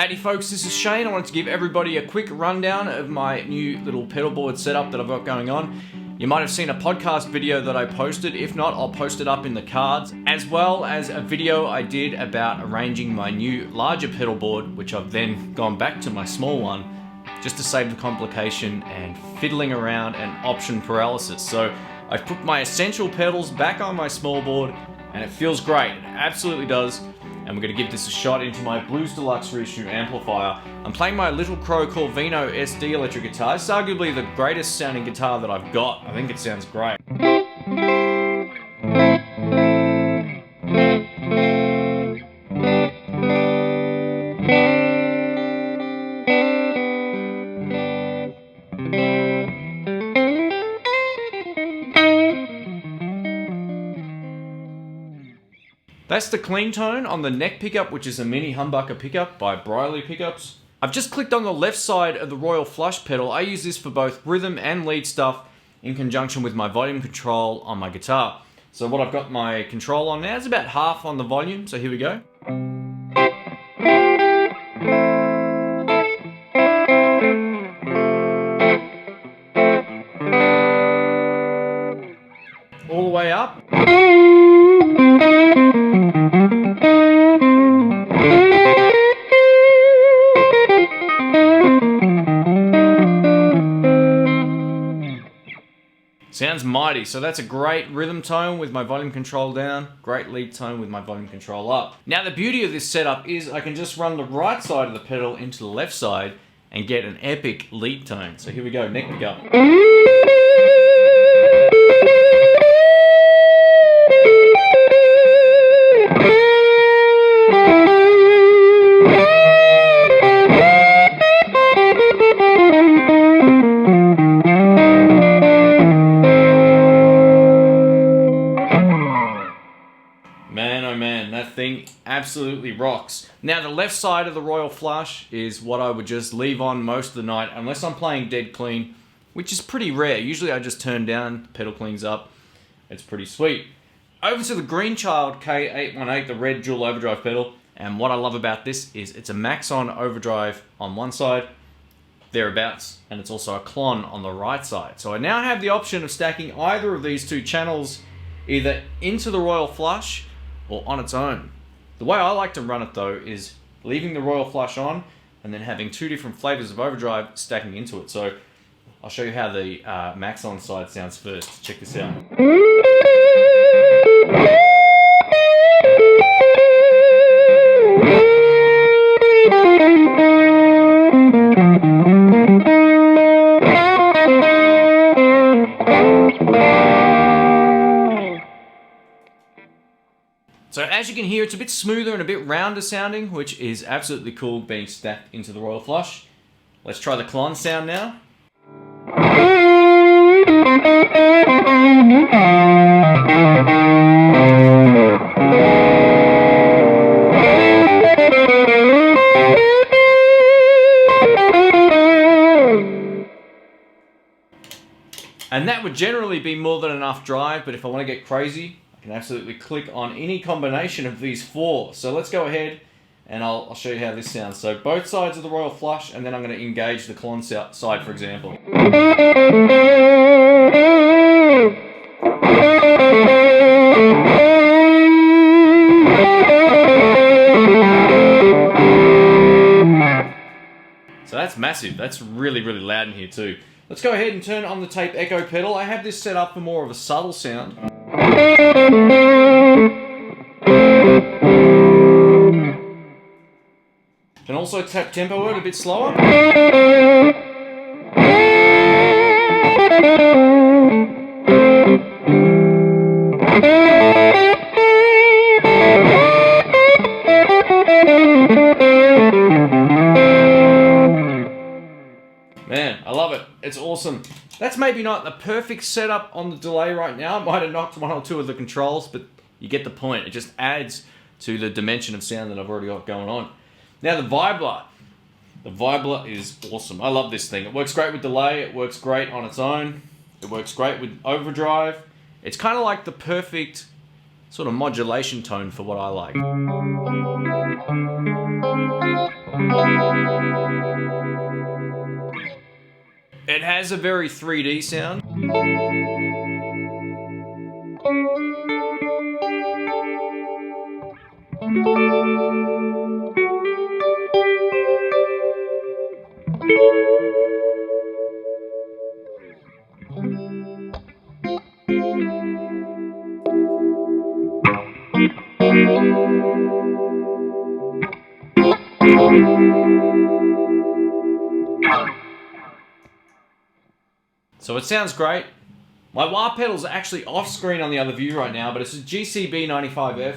Howdy folks, this is Shane. I wanted to give everybody a quick rundown of my new little pedal board setup that I've got going on. You might have seen a podcast video that I posted. If not, I'll post it up in the cards, as well as a video I did about arranging my new larger pedal board, which I've then gone back to my small one just to save the complication and fiddling around and option paralysis. So I've put my essential pedals back on my small board and it feels great. It absolutely does. And we're going to give this a shot into my Blues Deluxe reissue amplifier. I'm playing my Little Crow Corvino SD electric guitar. It's arguably the greatest sounding guitar that I've got. I think it sounds great. That's the clean tone on the neck pickup, which is a mini humbucker pickup by Briley Pickups. I've just clicked on the left side of the Royal Flush pedal. I use this for both rhythm and lead stuff in conjunction with my volume control on my guitar. So what I've got my control on now is about half on the volume, so here we go. All the way up. Sounds mighty. So that's a great rhythm tone with my volume control down, great lead tone with my volume control up. Now the beauty of this setup is I can just run the right side of the pedal into the left side and get an epic lead tone. So here we go, neck pickup. Man, oh man, that thing absolutely rocks. Now the left side of the Royal Flush is what I would just leave on most of the night, unless I'm playing dead clean, which is pretty rare. Usually I just turn down, pedal cleans up. It's pretty sweet. Over to the Greenchild K818, the red dual overdrive pedal. And what I love about this is it's a max on overdrive on one side, thereabouts, and it's also a clon on the right side. So I now have the option of stacking either of these two channels either into the Royal Flush or on its own. The way I like to run it though is leaving the Royal Flush on and then having two different flavors of overdrive stacking into it. So I'll show you how the max on side sounds first. Check this out. So as you can hear, it's a bit smoother and a bit rounder sounding, which is absolutely cool being stacked into the Royal Flush. Let's try the clon sound now. And that would generally be more than enough drive, but if I want to get crazy, I can absolutely click on any combination of these four. So let's go ahead and I'll show you how this sounds. So both sides of the Royal Flush, and then I'm going to engage the clon side, for example. So that's massive. That's really, really loud in here too. Let's go ahead and turn on the tape echo pedal. I have this set up for more of a subtle sound. Can also tap tempo it a bit slower. Man, I love it. It's awesome. That's maybe not the perfect setup on the delay right now. I might have knocked one or two of the controls, but you get the point. It just adds to the dimension of sound that I've already got going on. Now the Vibler. The Vibler is awesome. I love this thing. It works great with delay. It works great on its own. It works great with overdrive. It's kind of like the perfect sort of modulation tone for what I like. It has a very 3D sound. So it sounds great. My wah pedal's actually off screen on the other view right now, but it's a GCB 95F.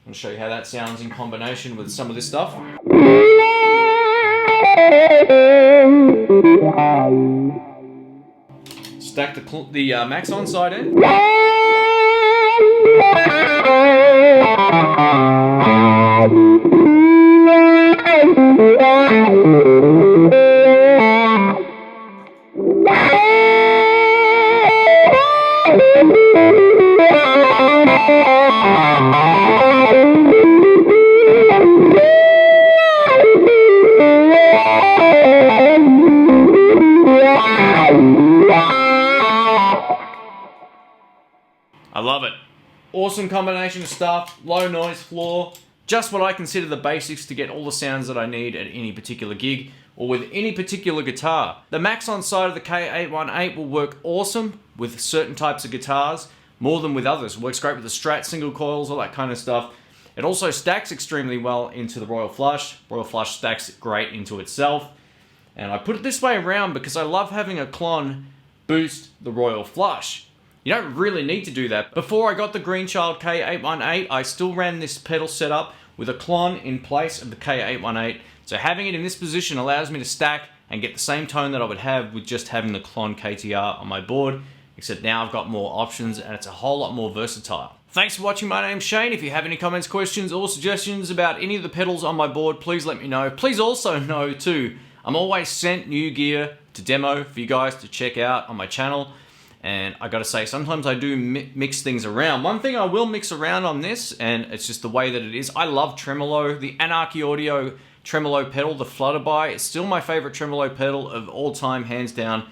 I'll show you how that sounds in combination with some of this stuff. Stack the max on side end. I love it. Awesome combination of stuff, low noise floor, just what I consider the basics to get all the sounds that I need at any particular gig or with any particular guitar. The max on side of the K818 will work awesome with certain types of guitars, more than with others. Works great with the Strat single coils, all that kind of stuff. It also stacks extremely well into the Royal Flush. Royal Flush stacks great into itself. And I put it this way around because I love having a clon boost the Royal Flush. You don't really need to do that. Before I got the Greenchild K818, I still ran this pedal setup with a clon in place of the K818. So having it in this position allows me to stack and get the same tone that I would have with just having the clon KTR on my board, except now I've got more options and it's a whole lot more versatile. Thanks for watching. My name's Shane. If you have any comments, questions, or suggestions about any of the pedals on my board, please let me know. Please also know too, I'm always sent new gear to demo for you guys to check out on my channel. And I gotta say, sometimes I do mix things around. One thing I will mix around on this, and it's just the way that it is, I love tremolo. The Anarchy Audio tremolo pedal, the Flutterby, is still my favorite tremolo pedal of all time, hands down.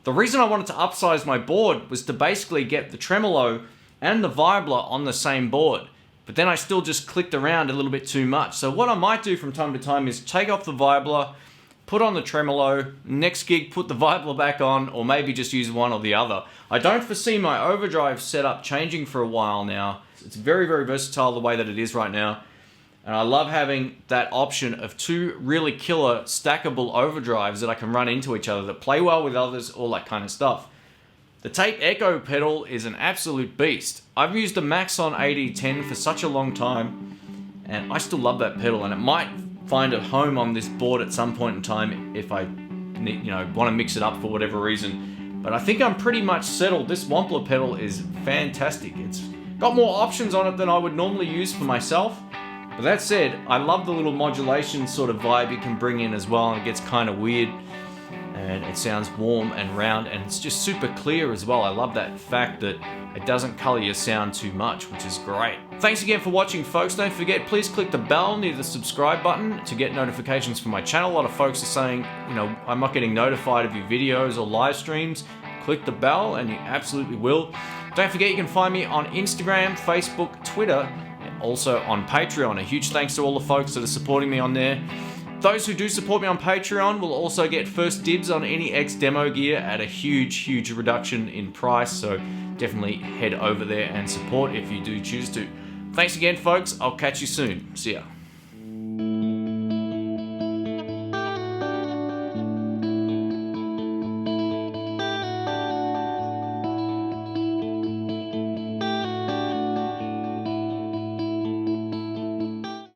The reason I wanted to upsize my board was to basically get the tremolo and the Vibler on the same board. But then I still just clicked around a little bit too much. So what I might do from time to time is take off the Vibler, put on the tremolo, next gig put the Vibler back on, or maybe just use one or the other. I don't foresee my Overdrive setup changing for a while now. It's very, very versatile the way that it is right now. And I love having that option of two really killer stackable Overdrives that I can run into each other, that play well with others, all that kind of stuff. The Tape Echo pedal is an absolute beast. I've used the Maxon AD10 for such a long time, and I still love that pedal, and it might find a home on this board at some point in time if I need, want to mix it up for whatever reason. But I think I'm pretty much settled. This Wampler pedal is fantastic. It's got more options on it than I would normally use for myself. But that said, I love the little modulation sort of vibe it can bring in as well, and it gets kind of weird. And it sounds warm and round, and it's just super clear as well. I love that fact that it doesn't color your sound too much, which is great. Thanks again for watching, folks. Don't forget, please click the bell near the subscribe button to get notifications from my channel. A lot of folks are saying, I'm not getting notified of your videos or live streams. Click the bell and you absolutely will. Don't forget, you can find me on Instagram, Facebook, Twitter, and also on Patreon. A huge thanks to all the folks that are supporting me on there. Those who do support me on Patreon will also get first dibs on any X demo gear at a huge, huge reduction in price. So definitely head over there and support if you do choose to. Thanks again, folks. I'll catch you soon. See ya.